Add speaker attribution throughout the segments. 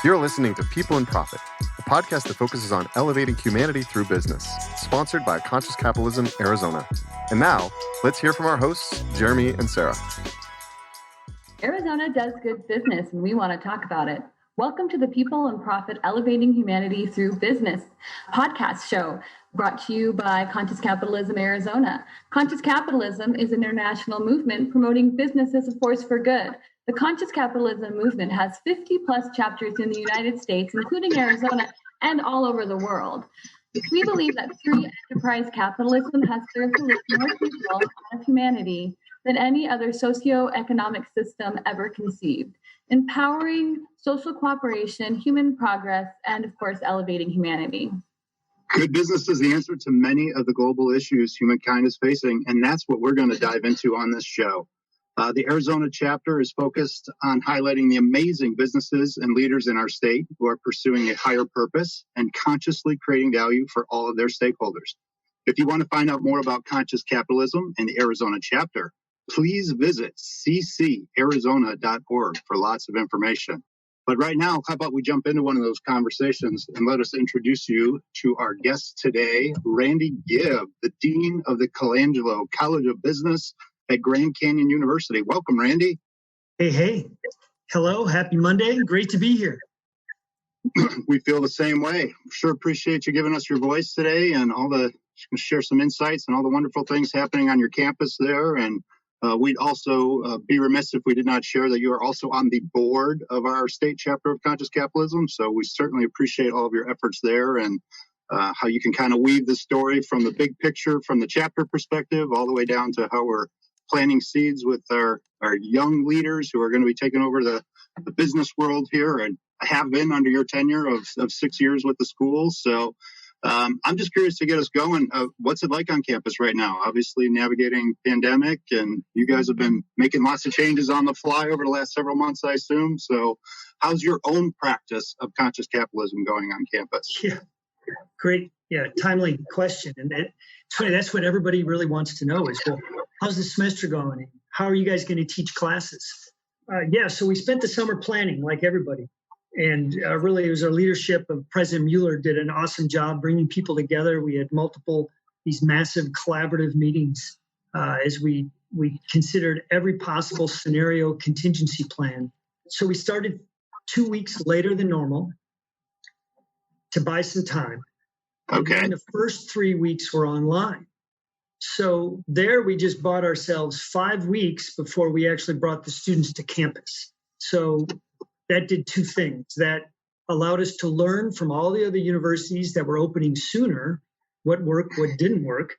Speaker 1: You're listening to People and Profit, a podcast that focuses on elevating humanity through business, sponsored by Conscious Capitalism, Arizona. And now, let's hear from our hosts, Jeremy and Sarah.
Speaker 2: Arizona does good business, and we want to talk about it. Welcome to the People and Profit Elevating Humanity Through Business podcast show, brought to you by Conscious Capitalism, Arizona. Conscious Capitalism is an international movement promoting business as a force for good. The Conscious Capitalism movement has 50 plus chapters in the United States, including Arizona, and all over the world. We believe that free enterprise capitalism has served to lift more people out of humanity than any other socioeconomic system ever conceived, empowering social cooperation, human progress, and of course, elevating humanity.
Speaker 3: Good business is the answer to many of the global issues humankind is facing, and that's what we're going to dive into on this show. The Arizona chapter is focused on highlighting the amazing businesses and leaders in our state who are pursuing a higher purpose and consciously creating value for all of their stakeholders. If you want to find out more about Conscious Capitalism and the Arizona chapter, please visit ccarizona.org for lots of information. But right now, how about we jump into one of those conversations and let us introduce you to our guest today, Randy Gibb, the Dean of the Colangelo College of Business at Grand Canyon University. Welcome, Randy.
Speaker 4: Hey. Hello. Happy Monday. Great to be here.
Speaker 3: We feel the same way. Sure appreciate you giving us your voice today and share some insights and all the wonderful things happening on your campus there. And we'd also be remiss if we did not share that you are also on the board of our state chapter of Conscious Capitalism. So we certainly appreciate all of your efforts there and how you can kind of weave the story from the big picture, from the chapter perspective, all the way down to how we're planting seeds with our young leaders who are going to be taking over the business world here and have been under your tenure of 6 years with the schools. So I'm just curious to get us going. What's it like on campus right now? Obviously navigating pandemic, and you guys have been making lots of changes on the fly over the last several months, I assume. So how's your own practice of conscious capitalism going on campus?
Speaker 4: Yeah, great. Yeah, timely question. And it's funny, that's what everybody really wants to know is, well, how's the semester going? How are you guys going to teach classes? So we spent the summer planning like everybody. And really, it was our leadership of President Mueller did an awesome job bringing people together. We had these massive collaborative meetings as we considered every possible scenario contingency plan. So we started 2 weeks later than normal to buy some time.
Speaker 3: Okay.
Speaker 4: And the first 3 weeks were online. So there we just bought ourselves 5 weeks before we actually brought the students to campus. So that did two things. That allowed us to learn from all the other universities that were opening sooner what worked, what didn't work.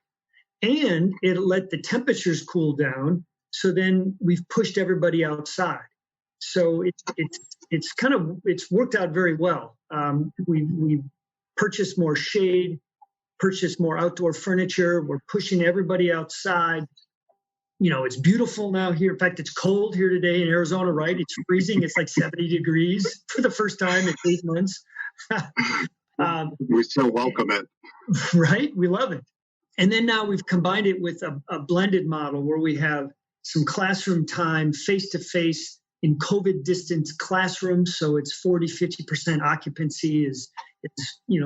Speaker 4: And it let the temperatures cool down. So then we've pushed everybody outside. So it's worked out very well. We've purchased more shade, purchased more outdoor furniture. We're pushing everybody outside. You know, it's beautiful now here. In fact, it's cold here today in Arizona, right? It's freezing. It's like 70 degrees for the first time in 8 months.
Speaker 3: We still welcome it.
Speaker 4: Right? We love it. And then now we've combined it with a blended model where we have some classroom time face-to-face in COVID distance classrooms. So it's 40-50% occupancy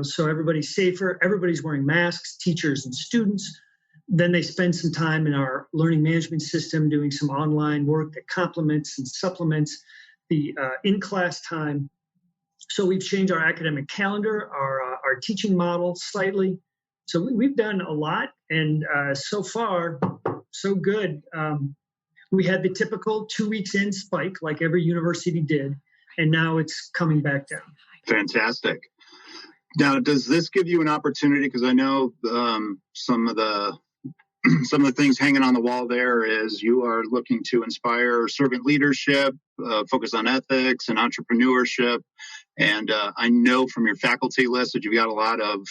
Speaker 4: so everybody's safer. Everybody's wearing masks, teachers and students. Then they spend some time in our learning management system doing some online work that complements and supplements the in-class time. So we've changed our academic calendar, our teaching model slightly. So we've done a lot, and so far, so good. We had the typical 2 weeks in spike like every university did, and now it's coming back down.
Speaker 3: Fantastic. Now, does this give you an opportunity? Because I know some of the things hanging on the wall there is you are looking to inspire servant leadership, focus on ethics and entrepreneurship. And I know from your faculty list that you've got a lot of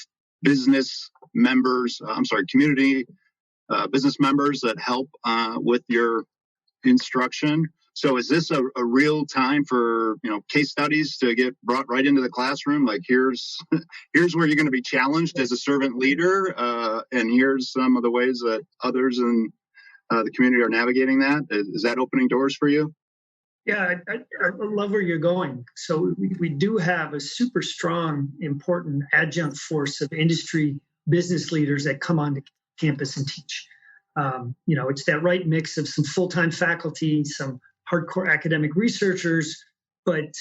Speaker 3: community business members that help with your instruction. So is this a real time for, case studies to get brought right into the classroom? Like here's where you're going to be challenged as a servant leader, and here's some of the ways that others in the community are navigating that. Is that opening doors for you?
Speaker 4: Yeah, I love where you're going. So we do have a super strong, important adjunct force of industry business leaders that come onto campus and teach. It's that right mix of some full-time faculty, some hardcore academic researchers. But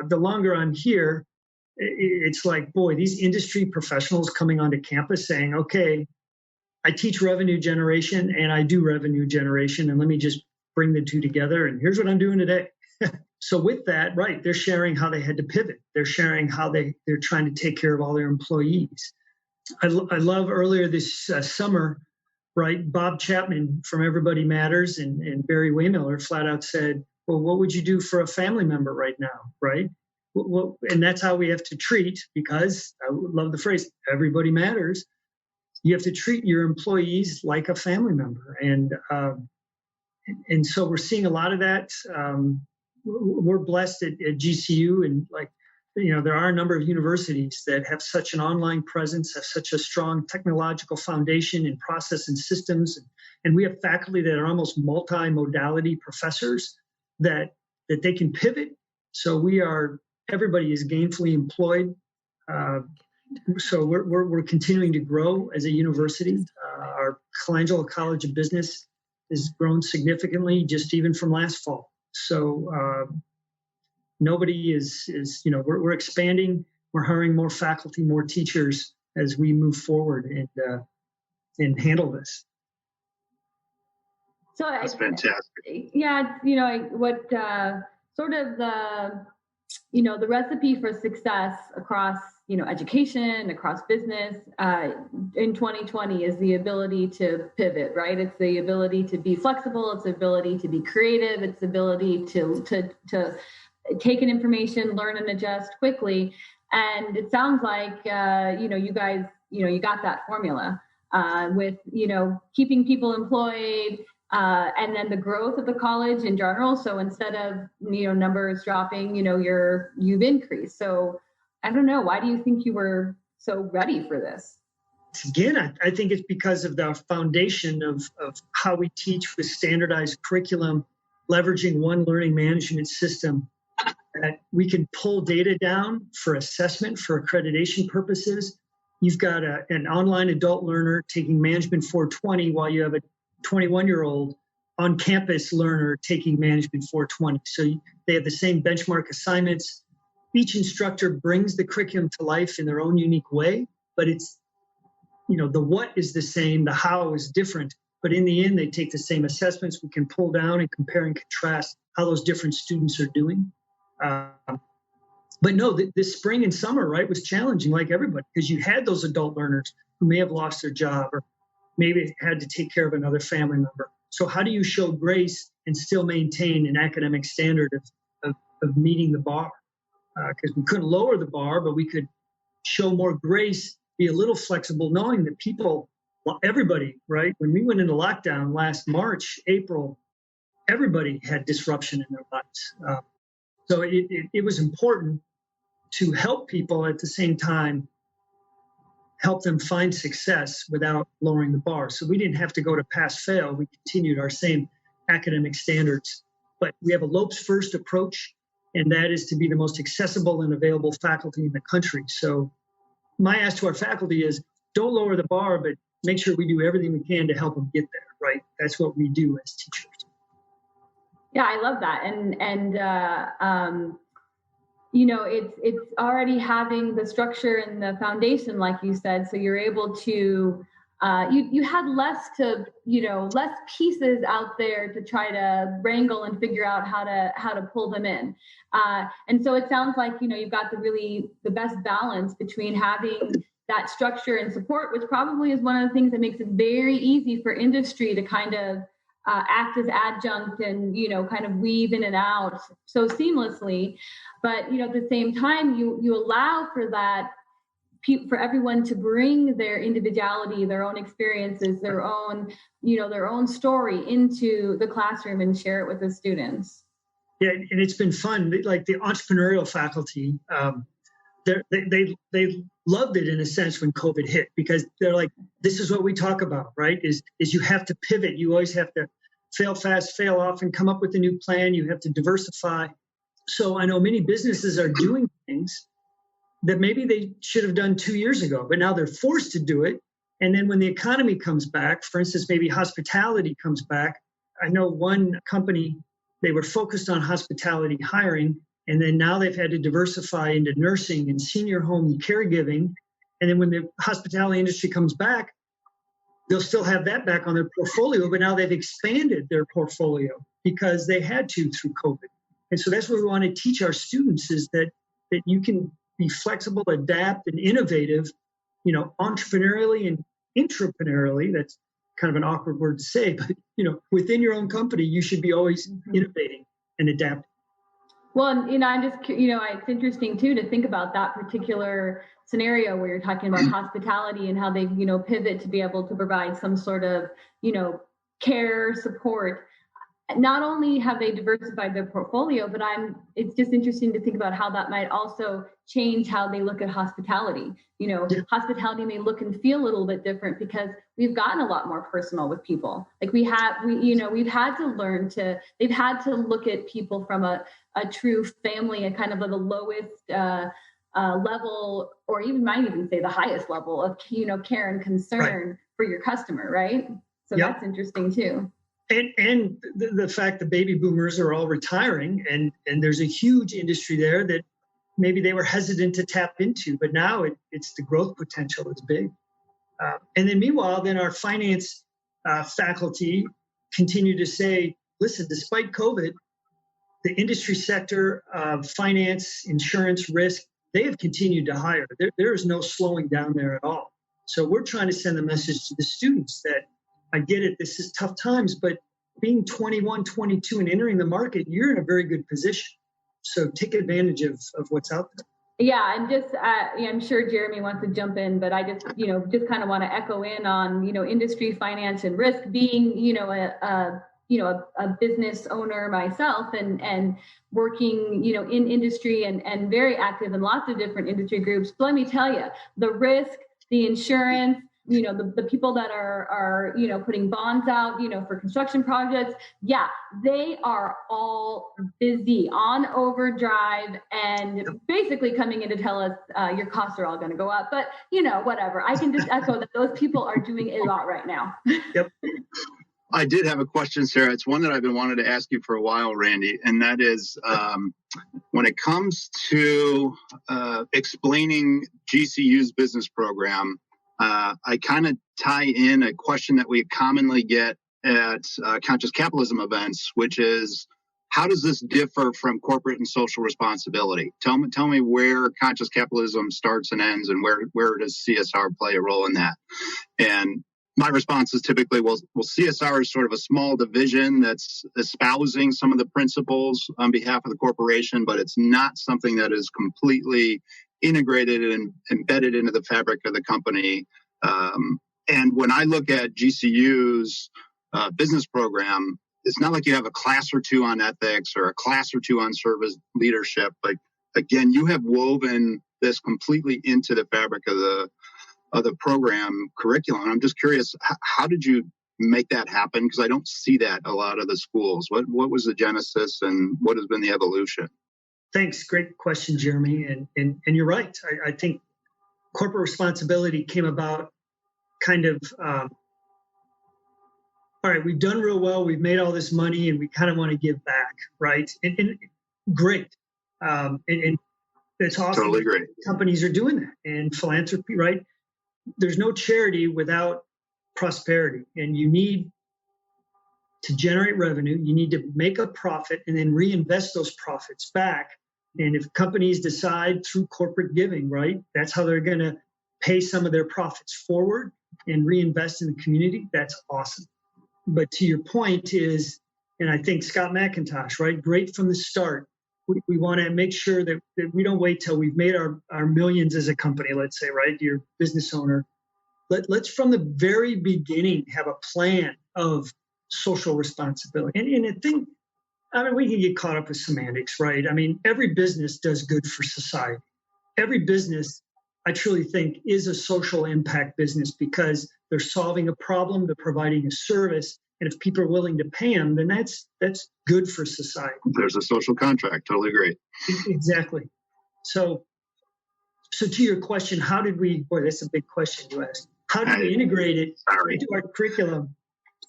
Speaker 4: the longer I'm here, it's like, boy, these industry professionals coming onto campus saying, okay, I teach revenue generation and I do revenue generation, and let me just bring the two together. And here's what I'm doing today. So with that, right, they're sharing how they had to pivot. They're sharing how they're trying to take care of all their employees. I love earlier this summer, right, Bob Chapman from Everybody Matters and Barry Waymiller flat out said, well, what would you do for a family member right now, right? Well, and that's how we have to treat, because I love the phrase, everybody matters. You have to treat your employees like a family member. And so we're seeing a lot of that. We're blessed at GCU, and there are a number of universities that have such an online presence, have such a strong technological foundation in process and systems. And we have faculty that are almost multi-modality professors that they can pivot. So everybody is gainfully employed. So we're continuing to grow as a university. Our Colangelo College of Business has grown significantly just even from last fall. So nobody is we're expanding. We're hiring more faculty, more teachers as we move forward and handle this.
Speaker 2: So
Speaker 3: that's fantastic.
Speaker 2: Yeah, what sort of the recipe for success across education, across business in 2020 is the ability to pivot, right? It's the ability to be flexible. It's the ability to be creative. It's the ability to take in information, learn and adjust quickly. And it sounds like, you guys, you got that formula with, keeping people employed, and then the growth of the college in general. So instead of, numbers dropping, you've increased. So I don't know, why do you think you were so ready for this?
Speaker 4: Again, I think it's because of the foundation of how we teach with standardized curriculum, leveraging one learning management system, that we can pull data down for assessment, for accreditation purposes. You've got an online adult learner taking Management 420 while you have a 21-year-old on-campus learner taking Management 420. So they have the same benchmark assignments. Each instructor brings the curriculum to life in their own unique way, but it's, the what is the same, the how is different, but in the end, they take the same assessments. We can pull down and compare and contrast how those different students are doing. But no, this spring and summer, right, was challenging like everybody, because you had those adult learners who may have lost their job or maybe had to take care of another family member. So how do you show grace and still maintain an academic standard of meeting the bar? Because we couldn't lower the bar, but we could show more grace, be a little flexible, knowing that everybody, right? When we went into lockdown last March, April, everybody had disruption in their lives. So it was important to help people at the same time, help them find success without lowering the bar. So we didn't have to go to pass-fail. We continued our same academic standards. But we have a LOPES-first approach, and that is to be the most accessible and available faculty in the country. So my ask to our faculty is, don't lower the bar, but make sure we do everything we can to help them get there, right? That's what we do as teachers.
Speaker 2: Yeah, I love that. It's already having the structure and the foundation, like you said, so you're able to, you had less pieces out there to try to wrangle and figure out how to pull them in. And so it sounds like, you've got the best balance between having that structure and support, which probably is one of the things that makes it very easy for industry to kind of act as adjunct and, kind of weave in and out so seamlessly. But, at the same time, you allow for that, for everyone to bring their individuality, their own experiences, their own story into the classroom and share it with the students.
Speaker 4: Yeah, and it's been fun. Like the entrepreneurial faculty, they loved it in a sense when COVID hit, because they're like, this is what we talk about, right? Is you have to pivot. You always have to fail fast, fail often, come up with a new plan. You have to diversify. So I know many businesses are doing things that maybe they should have done 2 years ago, but now they're forced to do it. And then when the economy comes back, for instance, maybe hospitality comes back. I know one company, they were focused on hospitality hiring, and then now they've had to diversify into nursing and senior home caregiving. And then when the hospitality industry comes back, they'll still have that back on their portfolio, but now they've expanded their portfolio because they had to through COVID. And so that's what we want to teach our students is that you can be flexible, adapt, and innovative, entrepreneurially and intrapreneurially. That's kind of an awkward word to say, but, within your own company, you should be always innovating and adapting.
Speaker 2: Well, and, I'm just, it's interesting too, to think about that particular scenario where you're talking about hospitality and how they, pivot to be able to provide some sort of, care, support. Not only have they diversified their portfolio, but it's just interesting to think about how that might also change how they look at hospitality. Hospitality may look and feel a little bit different because we've gotten a lot more personal with people. Like we've had to they've had to look at people from a true family, a kind of the lowest level, or might even say the highest level of, care and concern for your customer. Right. So that's interesting too.
Speaker 4: And the fact that baby boomers are all retiring and there's a huge industry there that maybe they were hesitant to tap into, but now it's the growth potential is big. And then meanwhile, our finance faculty continue to say, listen, despite COVID, the industry sector of finance, insurance, risk, they have continued to hire. There is no slowing down there at all. So we're trying to send the message to the students that I get it, this is tough times, but being 21, 22 and entering the market, you're in a very good position. So take advantage of what's out there.
Speaker 2: Yeah, and just I'm sure Jeremy wants to jump in, but I just just kind of want to echo in on industry, finance, and risk. Being a business owner myself and working in industry and very active in lots of different industry groups. But let me tell you, the risk, the insurance, the people that are putting bonds out, for construction projects. Yeah, they are all busy on overdrive and basically coming in to tell us your costs are all going to go up. But, whatever. I can just echo that those people are doing a lot right now.
Speaker 3: Yep. I did have a question, Sarah. It's one that I've been wanting to ask you for a while, Randy, and that is when it comes to explaining GCU's business program, I kind of tie in a question that we commonly get at Conscious Capitalism events, which is, how does this differ from corporate and social responsibility? Tell me where Conscious Capitalism starts and ends, and where does CSR play a role in that? And my response is typically, well, CSR is sort of a small division that's espousing some of the principles on behalf of the corporation, but it's not something that is completely integrated and embedded into the fabric of the company. And when I look at GCU's business program, it's not like you have a class or two on ethics or a class or two on service leadership. Like, again, you have woven this completely into the fabric of the program curriculum. I'm just curious, how did you make that happen? Because I don't see that a lot of the schools. What was the genesis and what has been the evolution?
Speaker 4: Thanks. Great question, Jeremy. And you're right. I think corporate responsibility came about kind of, all right, we've done real well. We've made all this money and we kind of want to give back, right? And great. And it's awesome.
Speaker 3: Totally great.
Speaker 4: Companies are doing that. And philanthropy, right? There's no charity without prosperity. And you need to generate revenue. You need to make a profit and then reinvest those profits back. And if companies decide through corporate giving, right, that's how they're going to pay some of their profits forward and reinvest in the community, that's awesome. But to your point is, and I think Scott McIntosh, right, great from the start. We want to make sure that we don't wait till we've made our millions as a company, let's say, right, you're a business owner. Let's from the very beginning have a plan of social responsibility. And I think, we can get caught up with semantics, right? Every business does good for society. Every business, I truly think, is a social impact business because they're solving a problem, they're providing a service, And if people are willing to pay them, then that's good for society.
Speaker 3: There's a social contract. Totally agree.
Speaker 4: Exactly. So to your question, how did we, boy, that's a big question you asked. How did we integrate it into our curriculum?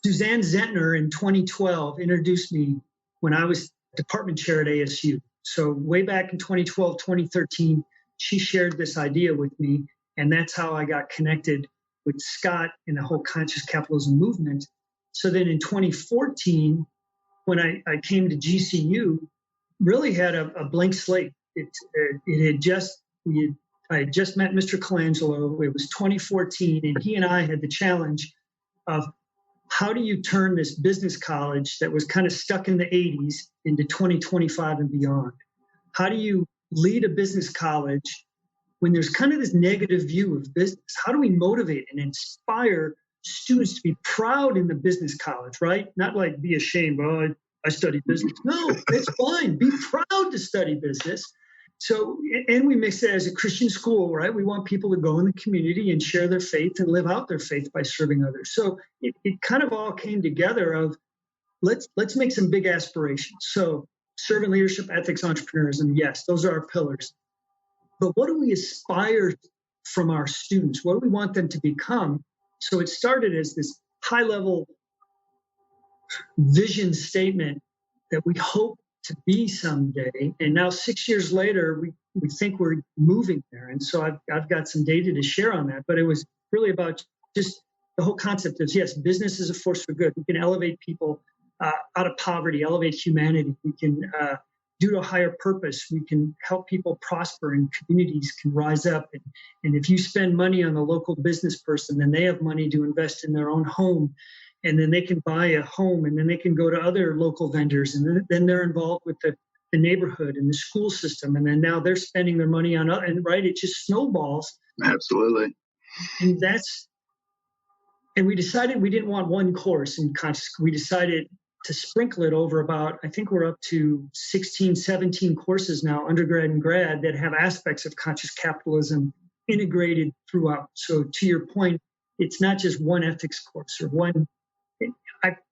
Speaker 4: Suzanne Zentner in 2012 introduced me when I was department chair at ASU. So way back in 2012, 2013, she shared this idea with me. And that's how I got connected with Scott and the whole conscious capitalism movement. So then in 2014, when I came to GCU, really had a blank slate. I had just met Mr. Colangelo. It was 2014, and he and I had the challenge of how do you turn this business college that was kind of stuck in the 80s into 2025 and beyond? How do you lead a business college when there's kind of this negative view of business? How do we motivate and inspire students to be proud in the business college, right? Not like be ashamed, oh, I study business. No, it's fine. Be proud to study business. So, and we mix it as a Christian school, right? We want people to go in the community and share their faith and live out their faith by serving others. So it kind of all came together of let's make some big aspirations. So servant leadership, ethics, entrepreneurism, yes, those are our pillars. But what do we aspire from our students? What do we want them to become? So it started as this high-level vision statement that we hope to be someday. And now 6 years later, we think we're moving there. And so I've got some data to share on that. But it was really about just the whole concept of, yes, business is a force for good. We can elevate people out of poverty, elevate humanity. We can do to a higher purpose. We can help people prosper and communities can rise up. And if you spend money on the local business person, then they have money to invest in their own home. And then they can buy a home, and then they can go to other local vendors, and then they're involved with the neighborhood and the school system, and then now they're spending their money on, and right, it just snowballs.
Speaker 3: Absolutely.
Speaker 4: And we decided we didn't want one course in conscious. We decided to sprinkle it over about, I think we're up to 16, 17 courses now, undergrad and grad, that have aspects of conscious capitalism integrated throughout. So to your point, it's not just one ethics course or one.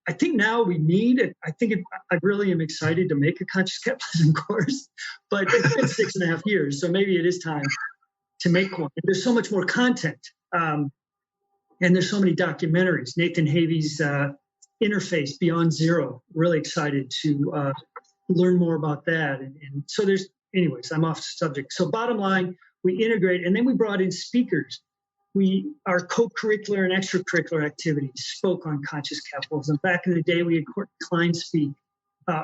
Speaker 4: I think now we need it. I really am excited to make a conscious capitalism course, but it's been 6.5 years. So maybe it is time to make one. There's so much more content. And there's so many documentaries. Nathan Havey's Interface Beyond Zero, really excited to learn more about that. And so anyways, I'm off subject. So bottom line, we integrate, and then we brought in speakers. Our co-curricular and extracurricular activities spoke on conscious capitalism. Back in the day, we had Courtney Klein speak,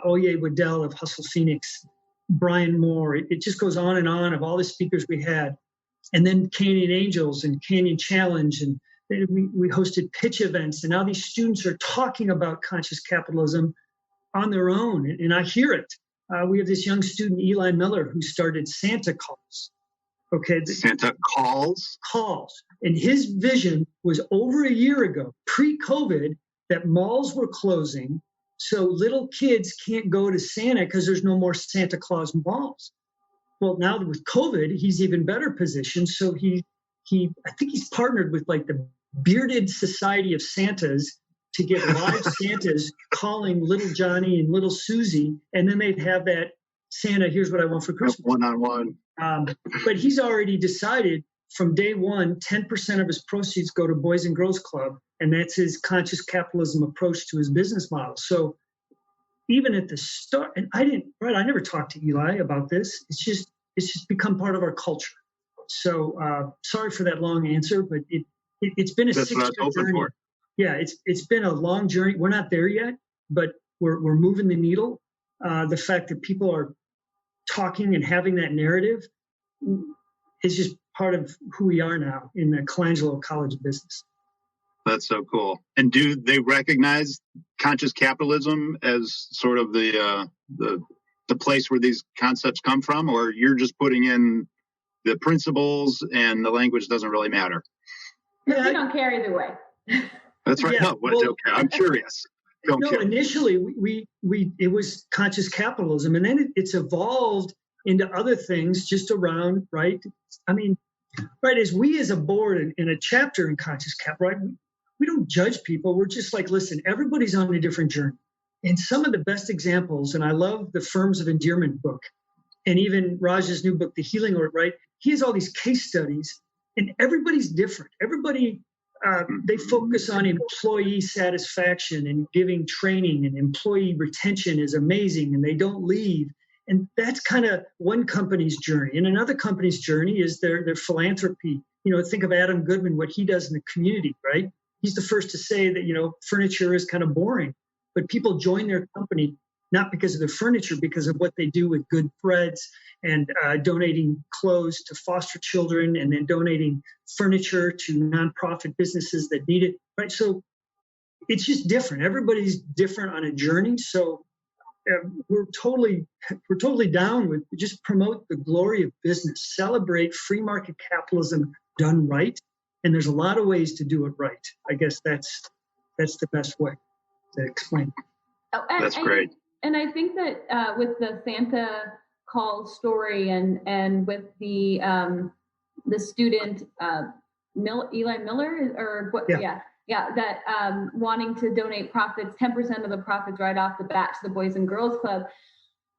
Speaker 4: Oye Waddell of Hustle Phoenix, Brian Moore. It just goes on of all the speakers we had. And then Canyon Angels and Canyon Challenge. And we hosted pitch events. And now these students are talking about conscious capitalism on their own. And I hear it. We have this young student, Eli Miller, who started Santa Calls. Okay.
Speaker 3: Santa Calls?
Speaker 4: Calls. And his vision was over a year ago, pre-COVID, that malls were closing. So little kids can't go to Santa because there's no more Santa Claus malls. Well, now with COVID, he's even better positioned. So I think he's partnered with like the Bearded Society of Santas to get live Santas calling little Johnny and little Susie. And then they'd have that Santa, here's what I want for Christmas.
Speaker 3: One-on-one.
Speaker 4: But he's already decided from day one, 10% of his proceeds go to Boys and Girls Club. And that's his conscious capitalism approach to his business model. So even at the start, and I never talked to Eli about this. It's just become part of our culture. So sorry for that long answer, but it's been a 6-year journey. Yeah, it's been a long journey. We're not there yet, but we're moving the needle. The fact that people are talking and having that narrative is just part of who we are now in the Colangelo College of Business.
Speaker 3: That's so cool. And do they recognize conscious capitalism as sort of the place where these concepts come from, or you're just putting in the principles and the language doesn't really matter?
Speaker 2: Yeah, we don't care either way.
Speaker 3: That's right. Yeah, okay. I'm curious.
Speaker 4: Initially it was conscious capitalism, and then it's evolved into other things just around, right? I mean, right, as a board in a chapter in Conscious Cap, right, we don't judge people. We're just like, listen, everybody's on a different journey. And some of the best examples, and I love the Firms of Endearment book, and even Raj's new book, The Healing Art, right? He has all these case studies, and everybody's different. Everybody, they focus on employee satisfaction and giving training, and employee retention is amazing, and they don't leave. And that's kind of one company's journey. And another company's journey is their philanthropy. Think of Adam Goodman, what he does in the community, right? He's the first to say that, furniture is kind of boring, but people join their company not because of their furniture, because of what they do with good threads and donating clothes to foster children, and then donating furniture to nonprofit businesses that need it, right? So it's just different. Everybody's different on a journey. So we're totally down with just promote the glory of business, celebrate free market capitalism done right. And there's a lot of ways to do it right. I guess that's the best way to explain.
Speaker 2: Oh,
Speaker 3: that's great.
Speaker 2: And I think that with the Santa call story and with the student Eli Miller or what? Yeah, that wanting to donate profits, 10% of the profits right off the bat to the Boys and Girls Club.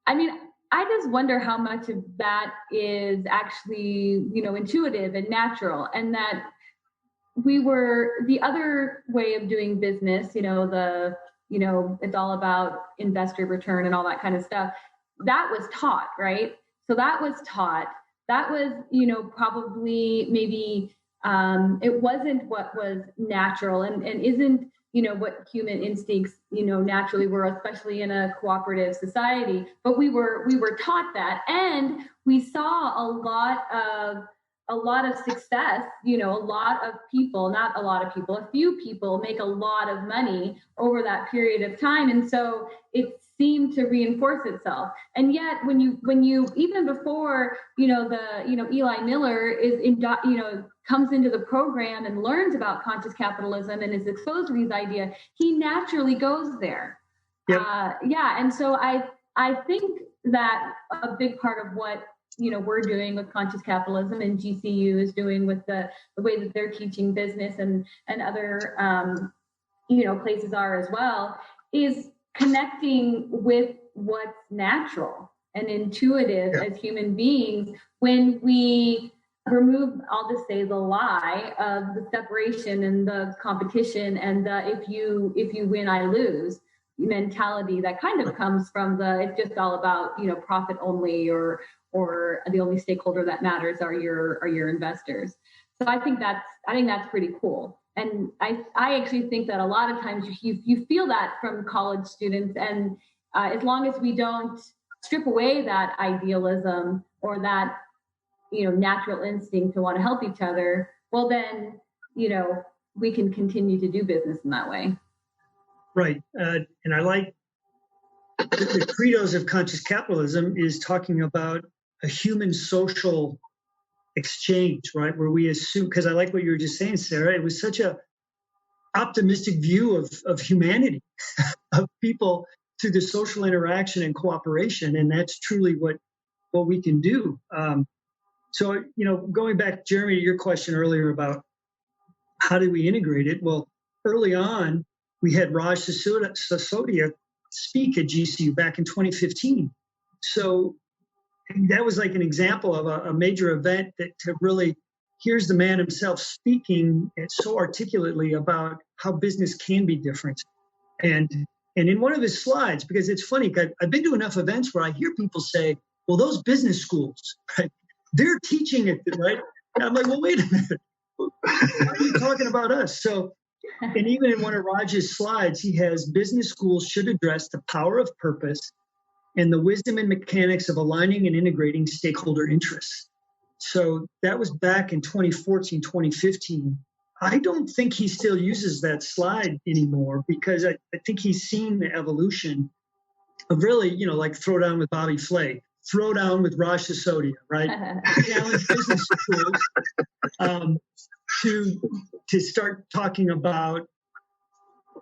Speaker 2: I mean, I just wonder how much of that is actually, intuitive and natural, and that the other way of doing business, it's all about investor return and all that kind of stuff. That was taught, right? So that was taught. That was, probably maybe it wasn't what was natural and isn't, what human instincts, naturally were, especially in a cooperative society. But we were taught that, and we saw a lot of success, a few people make a lot of money over that period of time. And so it seemed to reinforce itself. And yet when you even before, Eli Miller comes into the program and learns about conscious capitalism and is exposed to these ideas, he naturally goes there.
Speaker 4: Yep.
Speaker 2: And so I think that a big part of what we're doing with conscious capitalism and GCU is doing with the way that they're teaching business and other places are as well, is connecting with what's natural and intuitive as human beings when we remove, I'll just say, the lie of the separation and the competition and the if you win, I lose mentality that kind of comes from it's just all about profit only or the only stakeholder that matters are your investors. So I think that's pretty cool. And I actually think that a lot of times you feel that from college students, and as long as we don't strip away that idealism or that natural instinct to want to help each other, well then we can continue to do business in that way.
Speaker 4: Right. And I like the credos of conscious capitalism is talking about a human social exchange, right? Where we assume, because I like what you were just saying, Sarah, it was such a optimistic view of humanity, of people through the social interaction and cooperation. And that's truly what we can do. So, going back, Jeremy, to your question earlier about how do we integrate it? Well, early on, we had Raj Sisodia speak at GCU back in 2015. So that was like an example of a major event that to really, here's the man himself speaking so articulately about how business can be different. And in one of his slides, because it's funny, I've been to enough events where I hear people say, well, those business schools, right, they're teaching it, right? And I'm like, well, wait a minute. Why are you talking about us? So, and even in one of Raj's slides, he has business schools should address the power of purpose and the wisdom and mechanics of aligning and integrating stakeholder interests. So that was back in 2014, 2015. I don't think he still uses that slide anymore because I think he's seen the evolution of really, like throw down with Bobby Flay, throw down with Raj Sisodia, right? Challenge business schools to start talking about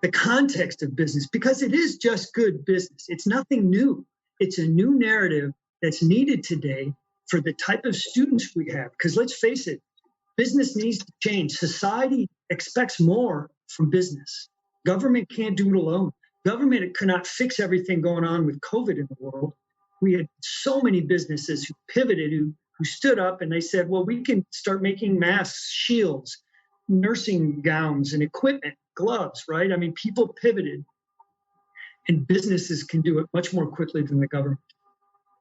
Speaker 4: the context of business, because it is just good business. It's nothing new. It's a new narrative that's needed today for the type of students we have. Because let's face it, business needs to change. Society expects more from business. Government can't do it alone. Government cannot fix everything going on with COVID in the world. We had so many businesses who pivoted, who stood up and they said, well, we can start making masks, shields, nursing gowns and equipment, gloves, right? I mean, people pivoted, and businesses can do it much more quickly than the government.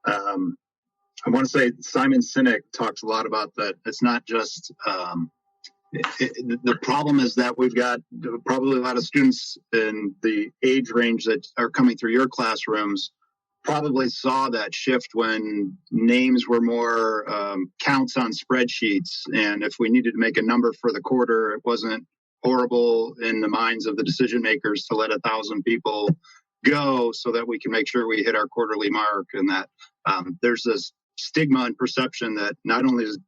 Speaker 3: I want to say Simon Sinek talks a lot about that. It's not just the problem is that we've got probably a lot of students in the age range that are coming through your classrooms probably saw that shift when names were more counts on spreadsheets. And if we needed to make a number for the quarter, it wasn't horrible in the minds of the decision makers to let 1,000 people go so that we can make sure we hit our quarterly mark. And that there's this stigma and perception that not only is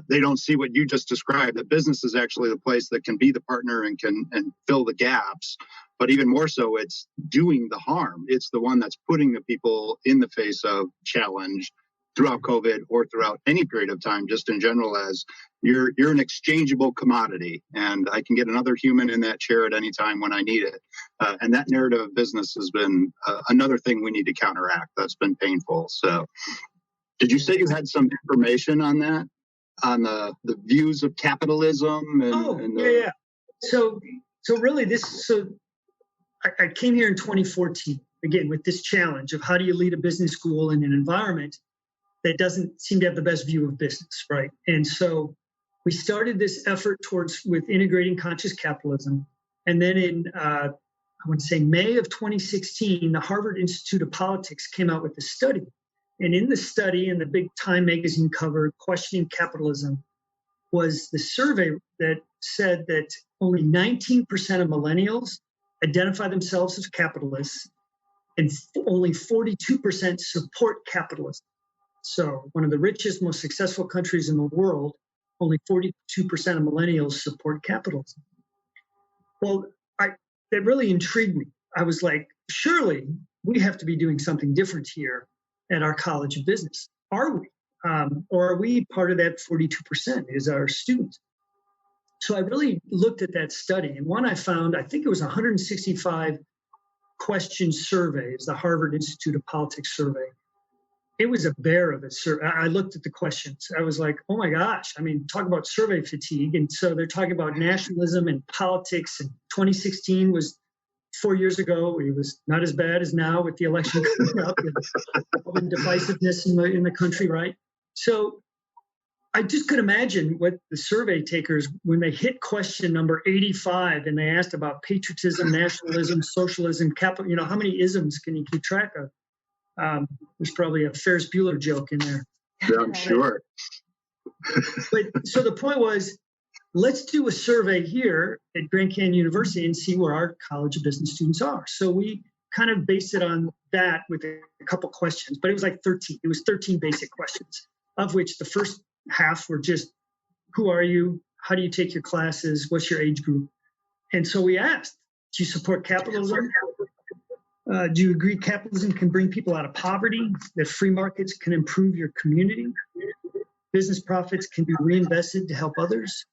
Speaker 3: they don't see what you just described, that business is actually the place that can be the partner and can fill the gaps. But even more so, it's doing the harm. It's the one that's putting the people in the face of challenge throughout COVID or throughout any period of time, just in general, as you're an exchangeable commodity. And I can get another human in that chair at any time when I need it. And that narrative of business has been another thing we need to counteract. That's been painful. So did you say you had some information on that? On the views of capitalism?
Speaker 4: Yeah. So really I came here in 2014, again, with this challenge of how do you lead a business school in an environment that doesn't seem to have the best view of business, right? And so we started this effort with integrating conscious capitalism. And then in, I would say May of 2016, the Harvard Institute of Politics came out with a study. And in the study, in the big Time magazine cover, Questioning Capitalism, was the survey that said that only 19% of millennials identify themselves as capitalists, and only 42% support capitalism. So one of the richest, most successful countries in the world, only 42% of millennials support capitalism. Well, that really intrigued me. I was like, surely we have to be doing something different here at our College of Business. Are we? Or are we part of that 42% is our students? So I really looked at that study. And one I found, I think it was 165 question survey, is the Harvard Institute of Politics survey. It was a bear of a survey. I looked at the questions. I was like, oh my gosh. I mean, talk about survey fatigue. And so they're talking about nationalism and politics. And 2016 was 4 years ago. It was not as bad as now with the election coming up and divisiveness in the country, right? So I just could imagine what the survey takers, when they hit question number 85 and they asked about patriotism, nationalism, socialism, capital, how many isms can you keep track of? There's probably a Ferris Bueller joke in there.
Speaker 3: Yeah, I'm sure.
Speaker 4: But so the point was, let's do a survey here at Grand Canyon University and see where our College of Business students are. So we kind of based it on that with a couple questions, but it was like 13. It was 13 basic questions, of which the first half were just, who are you? How do you take your classes? What's your age group? And so we asked, do you support capitalism? Do you agree capitalism can bring people out of poverty? That free markets can improve your community? Business profits can be reinvested to help others?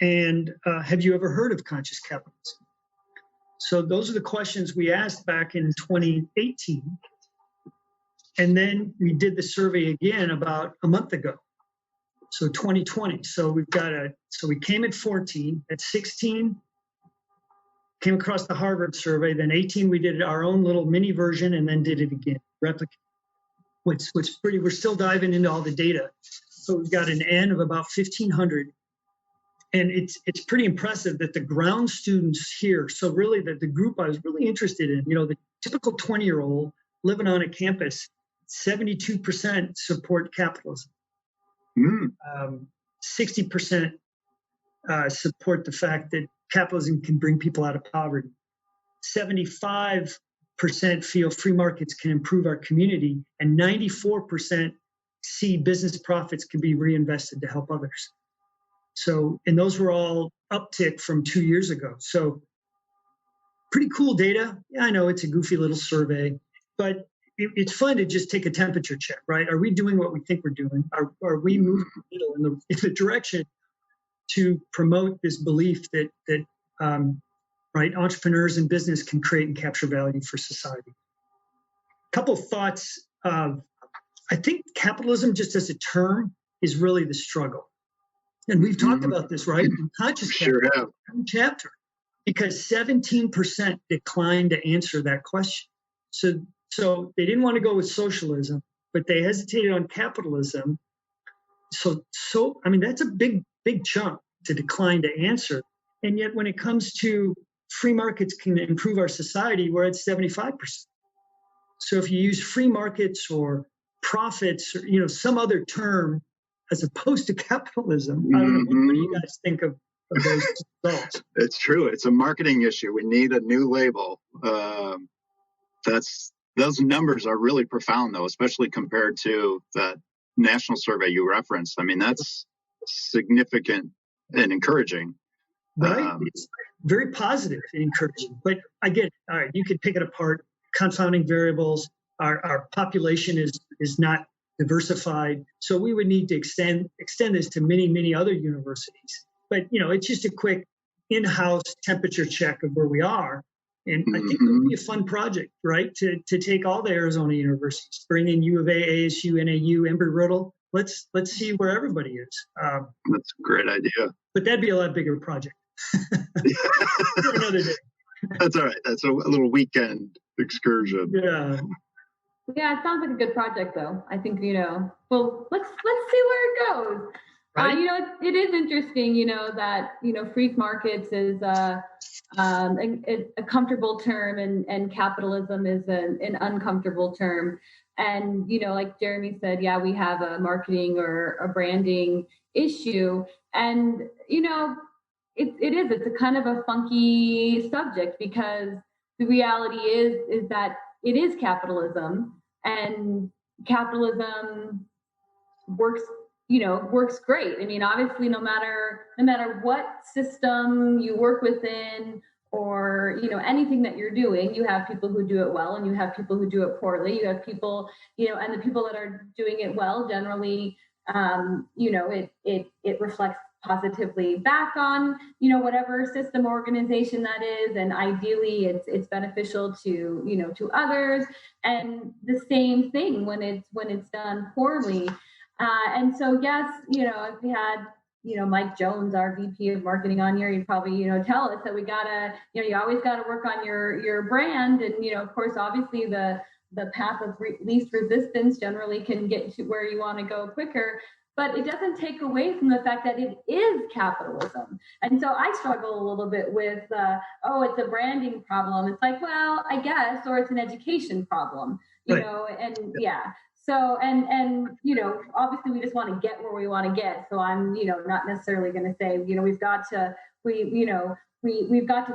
Speaker 4: And have you ever heard of conscious capitalism? So those are the questions we asked back in 2018. And then we did the survey again about a month ago. So 2020. So we came at 14, at 16, came across the Harvard survey, then 18, we did our own little mini version and then did it again, replicate. We're still diving into all the data. So we've got an N of about 1,500. And it's pretty impressive that the ground students here, so really the group I was really interested in, the typical 20-year-old living on a campus, 72% support capitalism. 60% support the fact that capitalism can bring people out of poverty. 75% feel free markets can improve our community, and 94% see business profits can be reinvested to help others. So, and those were all uptick from 2 years ago. So pretty cool data. Yeah, I know it's a goofy little survey, but it's fun to just take a temperature check, right? Are we doing what we think we're doing? Are we moving the needle in the direction to promote this belief that right? Entrepreneurs in business can create and capture value for society. A couple of thoughts. I think capitalism, just as a term, is really the struggle. And we've talked about this, right? In Conscious Capitalism, chapter, because 17% declined to answer that question. So they didn't want to go with socialism, but they hesitated on capitalism. So I mean, that's a big chunk to decline to answer. And yet when it comes to free markets can improve our society, we're at 75%. So if you use free markets or profits or, some other term as opposed to capitalism, I don't know, what do you guys think of those results?
Speaker 3: It's true. It's a marketing issue. We need a new label. Those numbers are really profound, though, especially compared to that national survey you referenced. I mean, that's significant and encouraging.
Speaker 4: Right. It's very positive and encouraging. But I get it. All right, you could pick it apart. Confounding variables. Our population is not diversified. So we would need to extend this to many, many other universities. But, it's just a quick in-house temperature check of where we are. And I think it would be a fun project, right? To take all the Arizona universities, bring in U of A, ASU, NAU, Embry-Riddle. Let's see where everybody is.
Speaker 3: That's a great idea.
Speaker 4: But that'd be a lot bigger project. For another day.
Speaker 3: That's all right. That's a little weekend excursion.
Speaker 4: Yeah.
Speaker 2: Yeah, it sounds like a good project, though. I think, well, let's see where it goes. Right? It is interesting, that, free markets is a comfortable term and capitalism is an uncomfortable term. And, like Jeremy said, yeah, we have a marketing or a branding issue. And, it's a kind of a funky subject because the reality is that it is capitalism, and capitalism works great. I mean, obviously, no matter what system you work within or, anything that you're doing, you have people who do it well and you have people who do it poorly. You have people, and the people that are doing it well, generally, it reflects positively back on, whatever system organization that is. And ideally it's beneficial to, to others, and the same thing when it's done poorly. And so, yes, if we had, Mike Jones, our VP of marketing on here, he'd probably, tell us that we gotta, you always gotta work on your brand. And, of course, obviously the path of least resistance generally can get to where you want to go quicker. But it doesn't take away from the fact that it is capitalism. And so I struggle a little bit with, it's a branding problem. It's like, well, I guess, or it's an education problem, and yeah. So, and obviously we just want to get where we want to get. So I'm, not necessarily going to say, we've got to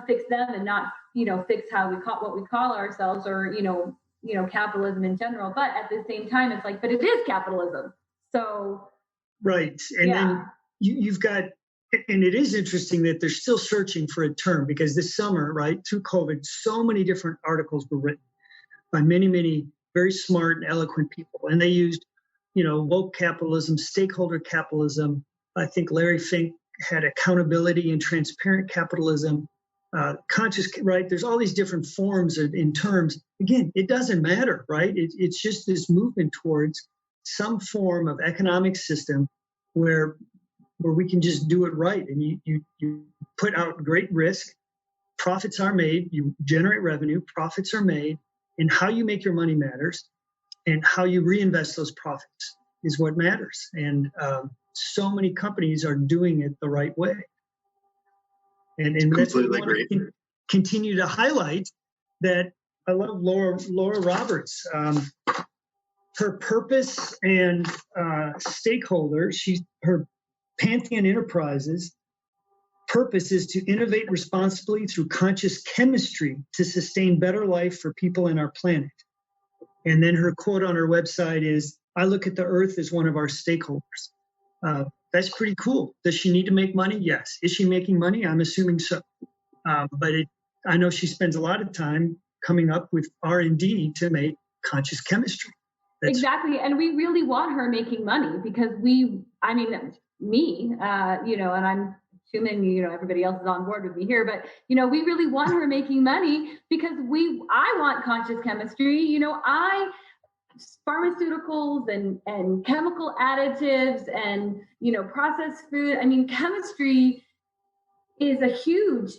Speaker 2: fix them and not, fix how we call what we call ourselves or, capitalism in general. But at the same time, it's like, but it is capitalism. So.
Speaker 4: Right. And then you've got, and it is interesting that they're still searching for a term because this summer, right, through COVID, so many different articles were written by many, many very smart and eloquent people. And they used, woke capitalism, stakeholder capitalism. I think Larry Fink had accountability and transparent capitalism, conscious, right? There's all these different forms in terms. Again, it doesn't matter, right? It's just this movement towards some form of economic system where we can just do it right. And you put out great risk, profits are made, you generate revenue, profits are made, and how you make your money matters, and how you reinvest those profits is what matters. And so many companies are doing it the right way. And that's what we want to continue to highlight. That I love Laura Roberts. Her purpose and stakeholder, her Pantheon Enterprises purpose is to innovate responsibly through conscious chemistry to sustain better life for people and our planet. And then her quote on her website is, I look at the earth as one of our stakeholders. That's pretty cool. Does she need to make money? Yes. Is she making money? I'm assuming so. But I know she spends a lot of time coming up with R&D to make conscious chemistry.
Speaker 2: Exactly. And we really want her making money because and Schumann, everybody else is on board with me here, but, we really want her making money because I want conscious chemistry. Pharmaceuticals and chemical additives and, processed food. I mean, chemistry is a huge,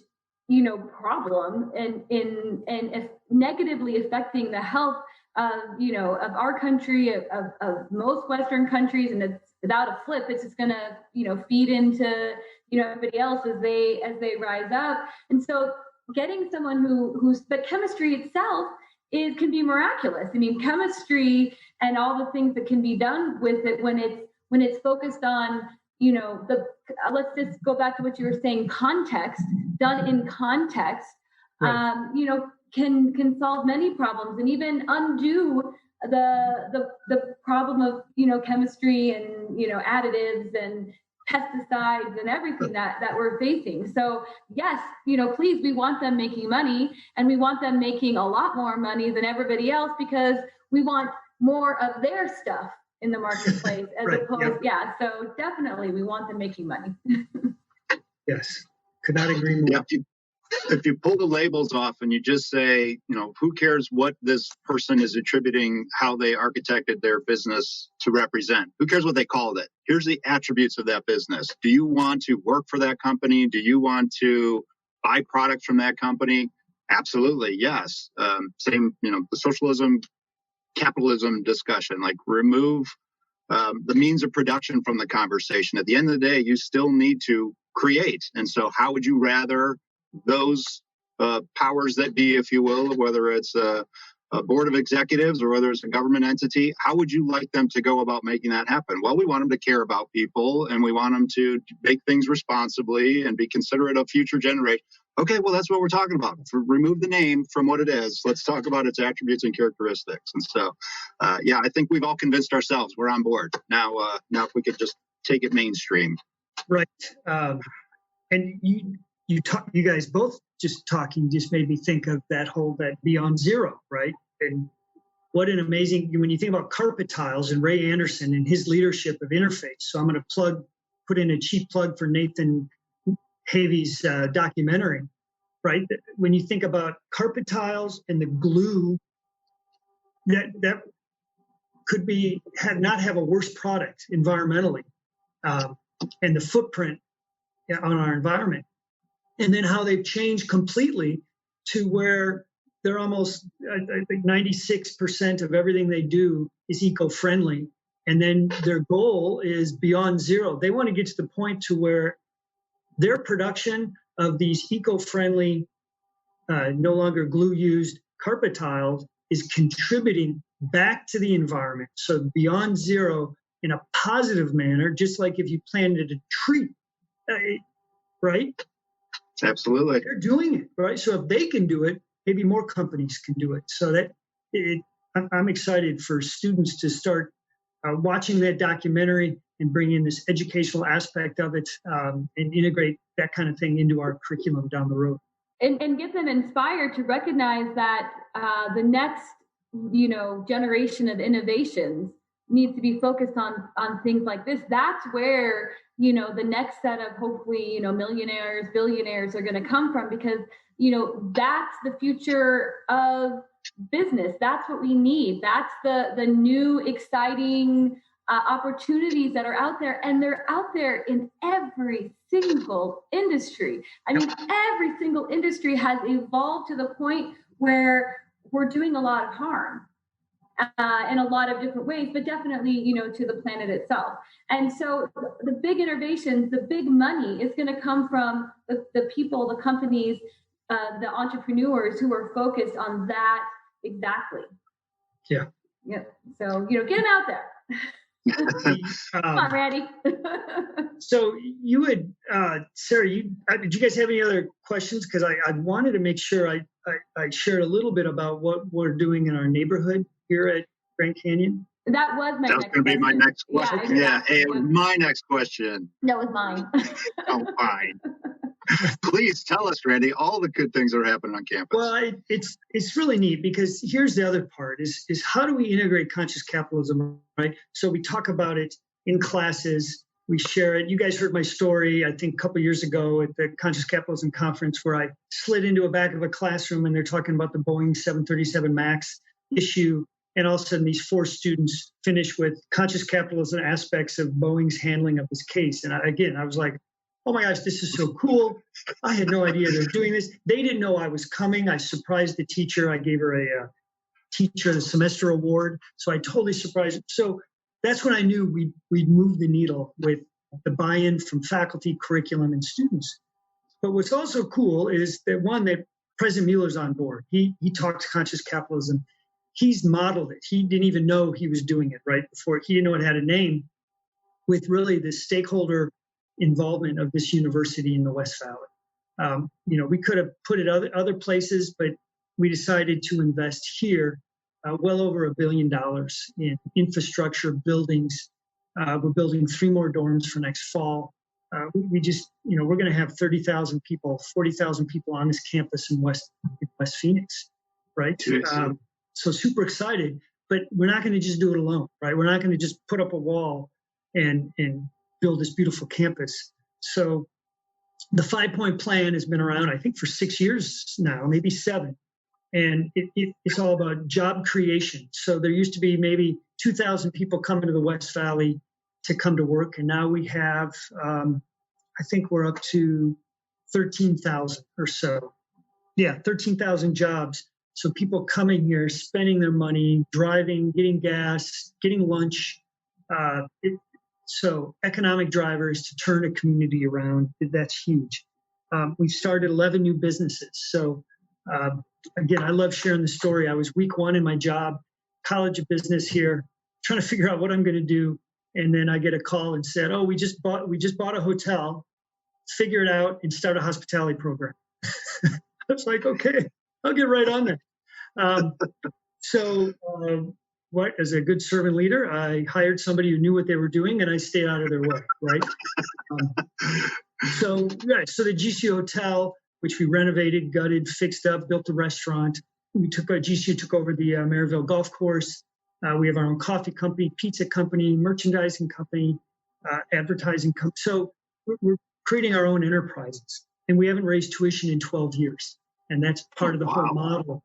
Speaker 2: problem and negatively affecting the health of our country, of most Western countries. And it's without a flip, it's just going to, feed into, everybody else as they rise up. And so getting someone but chemistry itself can be miraculous. I mean, chemistry and all the things that can be done with it when it's focused on, let's just go back to what you were saying, context, done in context, right. Can solve many problems and even undo the problem of, chemistry and, additives and pesticides and everything that we're facing. So yes, please, we want them making money, and we want them making a lot more money than everybody else because we want more of their stuff in the marketplace as right. opposed. Yeah. So definitely we want them making money.
Speaker 4: Yes. Could not agree more.
Speaker 3: Yeah. If you pull the labels off and you just say, who cares what this person is attributing, how they architected their business to represent? Who cares what they called it? Here's the attributes of that business. Do you want to work for that company? Do you want to buy products from that company? Absolutely, yes. Same, the socialism, capitalism discussion, like remove the means of production from the conversation. At the end of the day, you still need to create. And so how would you rather those powers that be, if you will, whether it's a board of executives or whether it's a government entity, how would you like them to go about making that happen? Well, we want them to care about people, and we want them to make things responsibly and be considerate of future generations. Okay, well, that's what we're talking about. Remove the name from what it is. Let's talk about its attributes and characteristics. And so, I think we've all convinced ourselves we're on board. Now if we could just take it mainstream.
Speaker 4: Right. And you guys both just talking just made me think of that Beyond Zero, right? And what an amazing, when you think about carpet tiles and Ray Anderson and his leadership of interface. So I'm going to put in a cheap plug for Nathan Havey's documentary, right? When you think about carpet tiles and the glue, that could not have a worse product environmentally, and the footprint on our environment. And then how they've changed completely to where they're almost, I think 96% of everything they do is eco-friendly. And then their goal is Beyond Zero. They want to get to the point to where their production of these eco-friendly, no longer glue-used carpet tiles is contributing back to the environment. So Beyond Zero in a positive manner, just like if you planted a tree, right?
Speaker 3: Absolutely.
Speaker 4: They're doing it, right? So if they can do it, maybe more companies can do it. So I'm excited for students to start watching that documentary and bring in this educational aspect of it, and integrate that kind of thing into our curriculum down the road.
Speaker 2: And get them inspired to recognize that the next, generation of innovations needs to be focused on things like this. That's where, the next set of hopefully, millionaires, billionaires are going to come from, because, that's the future of business. That's what we need. That's the new exciting opportunities that are out there, and they're out there in every single industry. I mean, every single industry has evolved to the point where we're doing a lot of harm in a lot of different ways, but definitely, to the planet itself. And so the big innovations, the big money is going to come from the people, the companies, the entrepreneurs who are focused on that exactly.
Speaker 4: Yeah.
Speaker 2: Yeah. So, get them out there. Come on, Randy.
Speaker 4: So you would, Sarah, did you guys have any other questions? Because I wanted to make sure I shared a little bit about what we're doing in our neighborhood here at Grand Canyon.
Speaker 2: That was my next question. That was going to
Speaker 3: be my next question.
Speaker 2: Yeah, exactly.
Speaker 3: It was my next question.
Speaker 2: That was mine.
Speaker 3: Oh, fine. Please tell us, Randy, all the good things that are happening on campus.
Speaker 4: Well, it's really neat, because here's the other part is how do we integrate conscious capitalism, right? So we talk about it in classes. We share it. You guys heard my story, I think, a couple of years ago at the Conscious Capitalism conference, where I slid into a back of a classroom and they're talking about the Boeing 737 MAX issue. And all of a sudden, these 4 students finish with conscious capitalism aspects of Boeing's handling of this case. And I was like, oh my gosh, this is so cool. I had no idea they're doing this. They didn't know I was coming. I surprised the teacher. I gave her a teacher of the semester award. So I totally surprised her. So that's when I knew we'd moved the needle with the buy-in from faculty, curriculum, and students. But what's also cool is that President Mueller's on board. He talks conscious capitalism. He's modeled it. He didn't even know he was doing it right before. He didn't know it had a name, with really the stakeholder involvement of this university in the West Valley. We could have put it other places, but we decided to invest here well over $1 billion in infrastructure, buildings. We're building 3 more dorms for next fall. We're going to have 30,000 people, 40,000 people on this campus in West Phoenix, right? So super excited, but we're not going to just do it alone, right? We're not going to just put up a wall and build this beautiful campus. So the 5-point plan has been around, I think, for 6 years now, maybe 7. And it's all about job creation. So there used to be maybe 2,000 people coming to the West Valley to come to work. And now we have, I think we're up to 13,000 or so. Yeah, 13,000 jobs. So people coming here, spending their money, driving, getting gas, getting lunch. So economic drivers to turn a community around, that's huge. We've started 11 new businesses. So again, I love sharing the story. I was week 1 in my job, College of Business here, trying to figure out what I'm going to do. And then I get a call and said, "Oh, we just bought a hotel, figure it out and start a hospitality program." I was like, "Okay, I'll get right on there." As a good servant leader, I hired somebody who knew what they were doing, and I stayed out of their way, right? So the GCU Hotel, which we renovated, gutted, fixed up, built a restaurant. GCU took over the Maryville Golf Course. We have our own coffee company, pizza company, merchandising company, advertising company. So we're creating our own enterprises, and we haven't raised tuition in 12 years. And that's part of the whole model,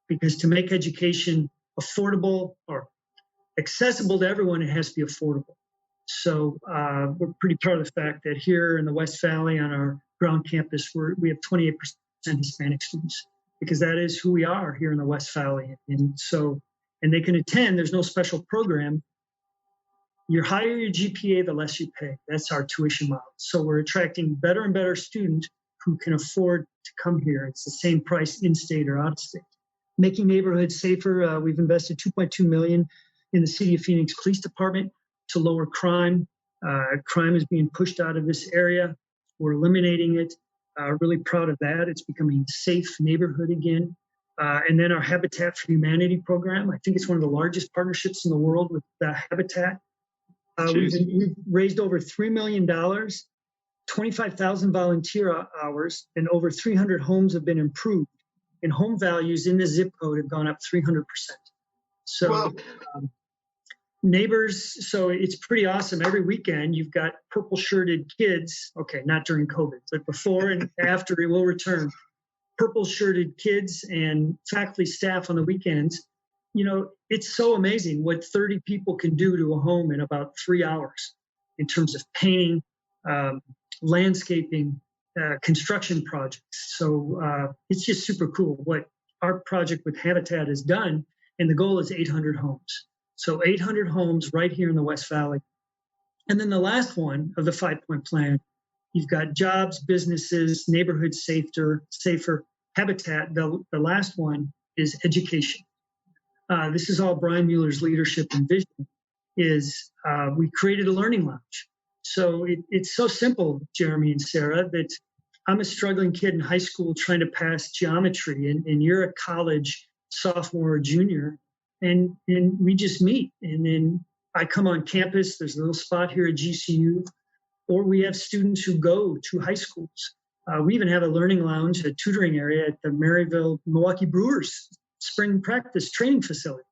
Speaker 4: because to make education affordable or accessible to everyone, it has to be affordable. So we're pretty proud of the fact that here in the West Valley on our ground campus, we have 28% Hispanic students, because that is who we are here in the West Valley. And they can attend, there's no special program. The higher your GPA, the less you pay. That's our tuition model. So we're attracting better and better students who can afford to come here. It's the same price in-state or out-of-state. Making neighborhoods safer, we've invested $2.2 million in the City of Phoenix Police Department to lower crime. Crime is being pushed out of this area. We're eliminating it. Really proud of that. It's becoming a safe neighborhood again. And then our Habitat for Humanity program. I think it's one of the largest partnerships in the world with Habitat. We've raised over $3 million, 25,000 volunteer hours, and over 300 homes have been improved. And home values in the zip code have gone up 300%. So neighbors, so it's pretty awesome. Every weekend you've got purple shirted kids. Okay, not during COVID, but before and after it will return. Purple shirted kids and faculty staff on the weekends. It's so amazing what 30 people can do to a home in about 3 hours in terms of painting, landscaping, construction projects. So it's just super cool what our project with Habitat has done. And the goal is 800 homes. So 800 homes right here in the West Valley. And then the last one of the 5-point plan, you've got jobs, businesses, neighborhoods safer, Habitat. The last one is education. This is all Brian Mueller's leadership and vision. We created a learning lounge. So it's so simple, Jeremy and Sarah, that I'm a struggling kid in high school trying to pass geometry, and you're a college sophomore or junior, and we just meet. And then I come on campus. There's a little spot here at GCU, or we have students who go to high schools. We even have a learning lounge, a tutoring area at the Maryville Milwaukee Brewers spring practice training facility.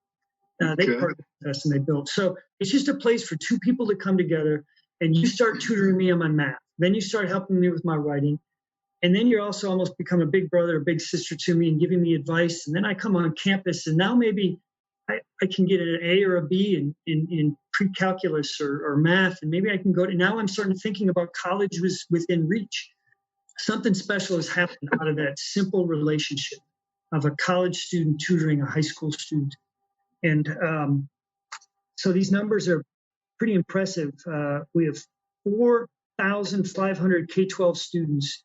Speaker 4: They partnered with us and they built. So it's just a place for 2 people to come together and you start tutoring me on my math. Then you start helping me with my writing. And then you're also almost become a big brother or big sister to me and giving me advice. And then I come on campus, and now maybe I can get an A or a B in pre-calculus or math. And maybe I can go to, now I'm starting thinking about college was within reach. Something special has happened out of that simple relationship of a college student tutoring a high school student. And so these numbers are pretty impressive. We have 4,500 K-12 students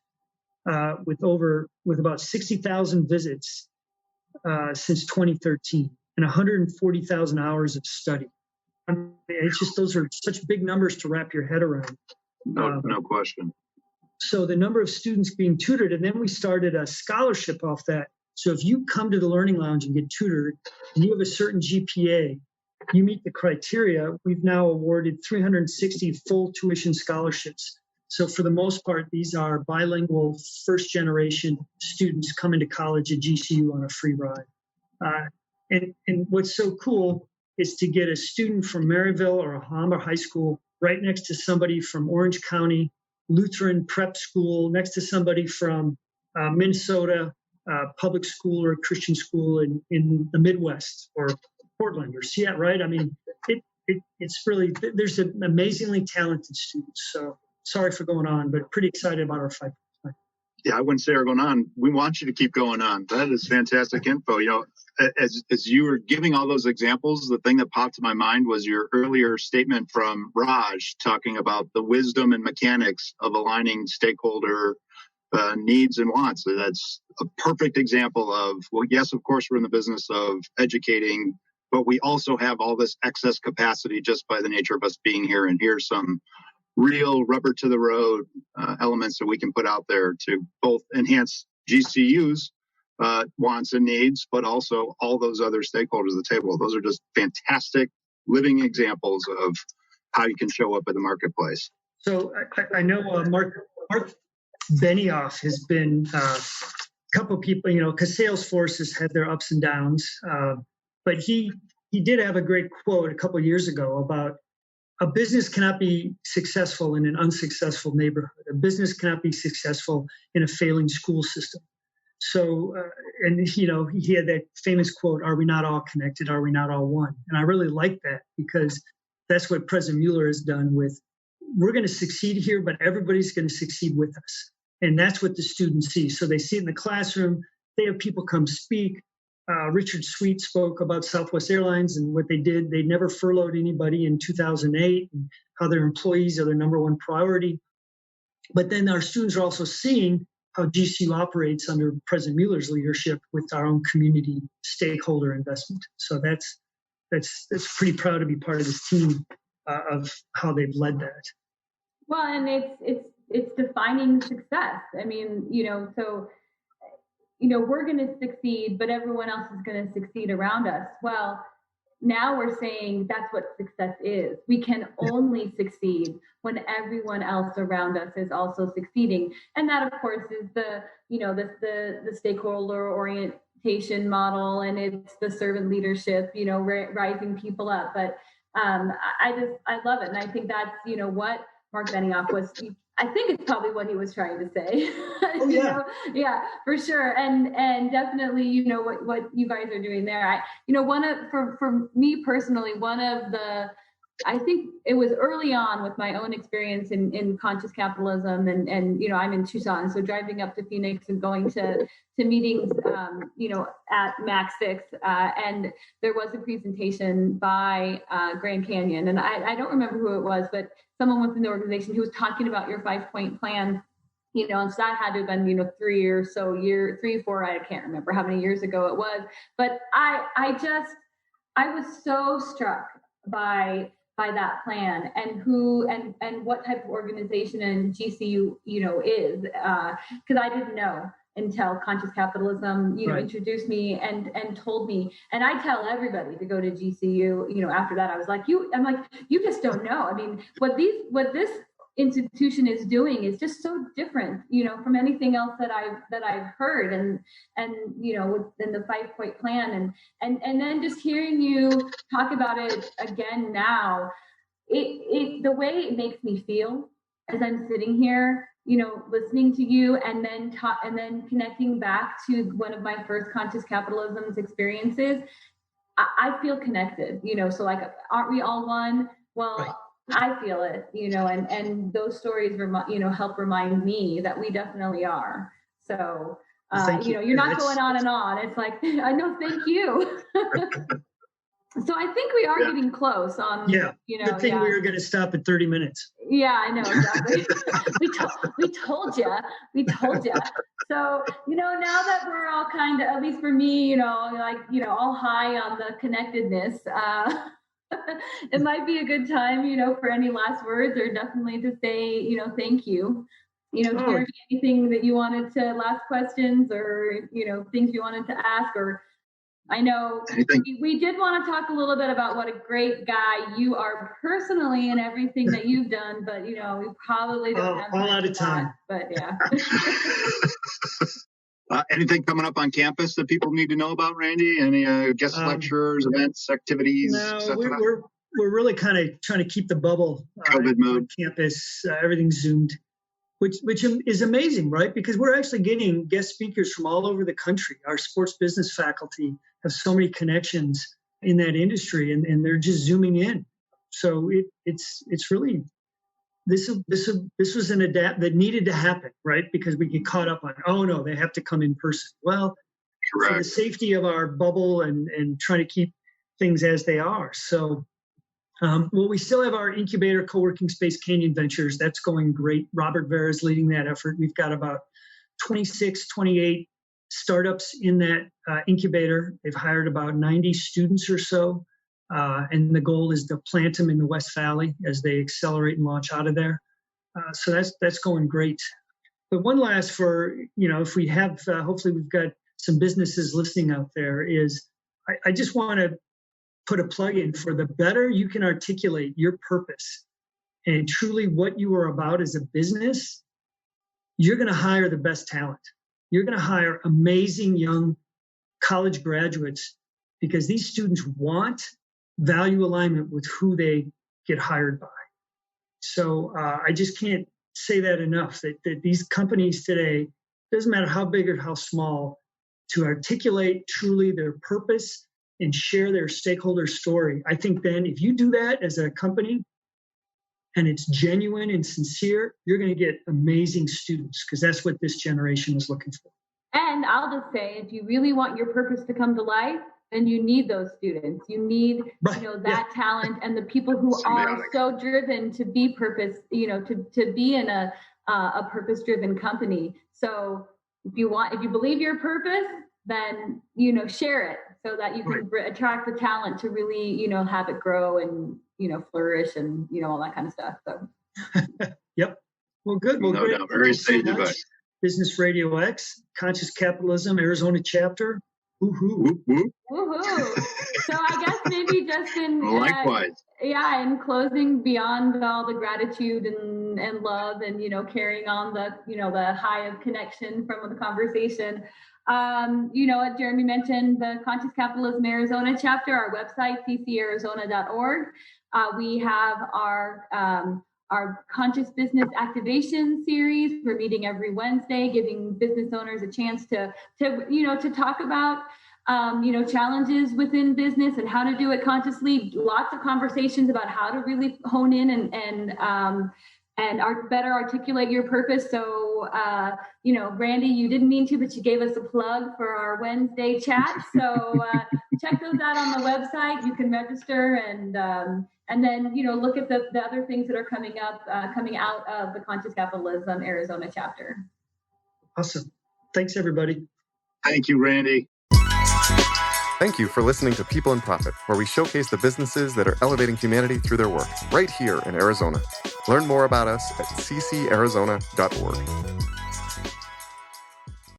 Speaker 4: with about 60,000 visits since 2013 and 140,000 hours of study. I mean, it's just, those are such big numbers to wrap your head around.
Speaker 3: No question.
Speaker 4: So the number of students being tutored, and then we started a scholarship off that. So if you come to the Learning Lounge and get tutored and you have a certain GPA, you meet the criteria, we've now awarded 360 full tuition scholarships. So for the most part, these are bilingual first generation students coming to college at GCU on a free ride. And what's so cool is to get a student from Maryville or Alhambra High School right next to somebody from Orange County Lutheran Prep School, next to somebody from Minnesota public school or Christian school in the Midwest or Portland or Seattle, right? I mean, it's really, there's an amazingly talented students. So sorry for going on, but pretty excited about our 5 plan.
Speaker 3: Yeah, I wouldn't say we're going on. We want you to keep going on. That is fantastic info. You know, as you were giving all those examples, the thing that popped in my mind was your earlier statement from Raj talking about the wisdom and mechanics of aligning stakeholder needs and wants. So that's a perfect example of, well, yes, of course, we're in the business of educating, but we also have all this excess capacity just by the nature of us being here. And here's some real rubber to the road elements that we can put out there to both enhance GCU's wants and needs, but also all those other stakeholders at the table. Those are just fantastic living examples of how you can show up in the marketplace.
Speaker 4: So I know Mark Benioff has been a couple of people, you know, because Salesforce has had their ups and downs, but he did have a great quote a couple of years ago about a business cannot be successful in an unsuccessful neighborhood. A business cannot be successful in a failing school system. So, and you know, he had that famous quote, "Are we not all connected? Are we not all one?" And I really like that because that's what President Mueller has done with, we're going to succeed here, but everybody's going to succeed with us. And that's what the students see. So they see it in the classroom. They have people come speak. Richard Sweet spoke about Southwest Airlines and what they did. They never furloughed anybody in 2008 and how their employees are their number one priority. But then our students are also seeing how GCU operates under President Mueller's leadership with our own community stakeholder investment. So that's pretty proud to be part of this team of how they've led that.
Speaker 2: Well, and it's defining success. I mean, you know, so, you know, we're going to succeed, but everyone else is going to succeed around us. Well, now we're saying that's what success is. We can only succeed when everyone else around us is also succeeding. And that, of course, is the stakeholder orientation model, and it's the servant leadership, you know, rising people up. But I love it. And I think that's, you know, what Mark Benioff was, I think it's probably what he was trying to say.
Speaker 4: Oh, yeah.
Speaker 2: You know? Yeah, for sure. And definitely, you know, what you guys are doing there. For me personally, one of the, I think it was early on with my own experience in conscious capitalism and you know, I'm in Tucson, so driving up to Phoenix and going to meetings, you know, at Max 6, and there was a presentation by Grand Canyon, and I don't remember who it was, but someone within the organization who was talking about your 5-point plan, you know, and so that had to have been, you know, 3 or 4, I can't remember how many years ago it was, but I was so struck by that plan and who and what type of organization and GCU, you know, is, because I didn't know until Conscious Capitalism, you know, introduced me and told me. And I tell everybody to go to GCU. You know, after that, I was like, you just don't know. I mean, what this institution is doing is just so different, you know, from anything else that I've heard, and you know, within the 5-point plan, and then just hearing you talk about it again now, the way it makes me feel as I'm sitting here, listening to you, and then connecting back to one of my first Conscious Capitalism's experiences, I feel connected, so like, aren't we all one? Well, right. I feel it, and those stories, help remind me that we definitely are. So, you're not going on and on. It's like, I know, thank you. So I think we are getting close on,
Speaker 4: good thing we were going to stop at 30 minutes.
Speaker 2: Yeah, I know, exactly. we told you. So, now that we're all kind of, at least for me, all high on the connectedness, it might be a good time, for any last words, or definitely to say, thank you. Jeremy, anything that you wanted to, last questions, or, things you wanted to ask, or I know we did want to talk a little bit about what a great guy you are personally and everything that you've done, but we probably don't have
Speaker 4: all out of time.
Speaker 2: But yeah.
Speaker 3: Anything coming up on campus that people need to know about, Randy? Any guest lectures, events, activities?
Speaker 4: No, we're really kind of trying to keep the bubble
Speaker 3: COVID mode
Speaker 4: on campus. Everything's Zoomed. Which is amazing, right? Because we're actually getting guest speakers from all over the country. Our sports business faculty have so many connections in that industry, and they're just zooming in. So it's really this was an adapt that needed to happen, right? Because we get caught up on, oh no, they have to come in person. Well, for the safety of our bubble and trying to keep things as they are. So. We still have our incubator co-working space, Canyon Ventures. That's going great. Robert Vera is leading that effort. We've got about 26, 28 startups in that incubator. They've hired about 90 students or so. And the goal is to plant them in the West Valley as they accelerate and launch out of there. So that's going great. But one last if we have, hopefully we've got some businesses listening out there, is I just want to put a plug in for the better you can articulate your purpose and truly what you are about as a business, you're going to hire the best talent. You're going to hire amazing young college graduates, because these students want value alignment with who they get hired by. So I just can't say that enough, that these companies today, doesn't matter how big or how small, to articulate truly their purpose and share their stakeholder story. I think then if you do that as a company and it's genuine and sincere, you're going to get amazing students, because that's what this generation is looking for.
Speaker 2: And I'll just say, if you really want your purpose to come to life, then you need those students. You need, that talent, and the people who are so driven to be purpose, to be in a purpose-driven company. So if you believe your purpose, then, share it so that you can attract the talent to really, have it grow and, flourish and, all that kind of stuff. So.
Speaker 4: Yep. Well, good. Well,
Speaker 3: no doubt. Very sage advice.
Speaker 4: Business RadioX, Conscious Capitalism, Arizona chapter.
Speaker 3: Woohoo.
Speaker 2: Woohoo. So I guess maybe just
Speaker 3: likewise.
Speaker 2: In closing, beyond all the gratitude and love and, carrying on the, the high of connection from the conversation, what Jeremy mentioned, the Conscious Capitalism Arizona chapter, our website, ccarizona.org. We have our Conscious Business Activation series. We're meeting every Wednesday, giving business owners a chance to talk about, challenges within business and how to do it consciously. Lots of conversations about how to really hone in and better articulate your purpose. So, Randy, you didn't mean to, but you gave us a plug for our Wednesday chat. So check those out on the website. You can register and then, look at the other things that are coming out of the Conscious Capitalism Arizona chapter.
Speaker 4: Awesome. Thanks, everybody.
Speaker 3: Thank you, Randy.
Speaker 1: Thank you for listening to People in Profit, where we showcase the businesses that are elevating humanity through their work, right here in Arizona. Learn more about us at ccarizona.org.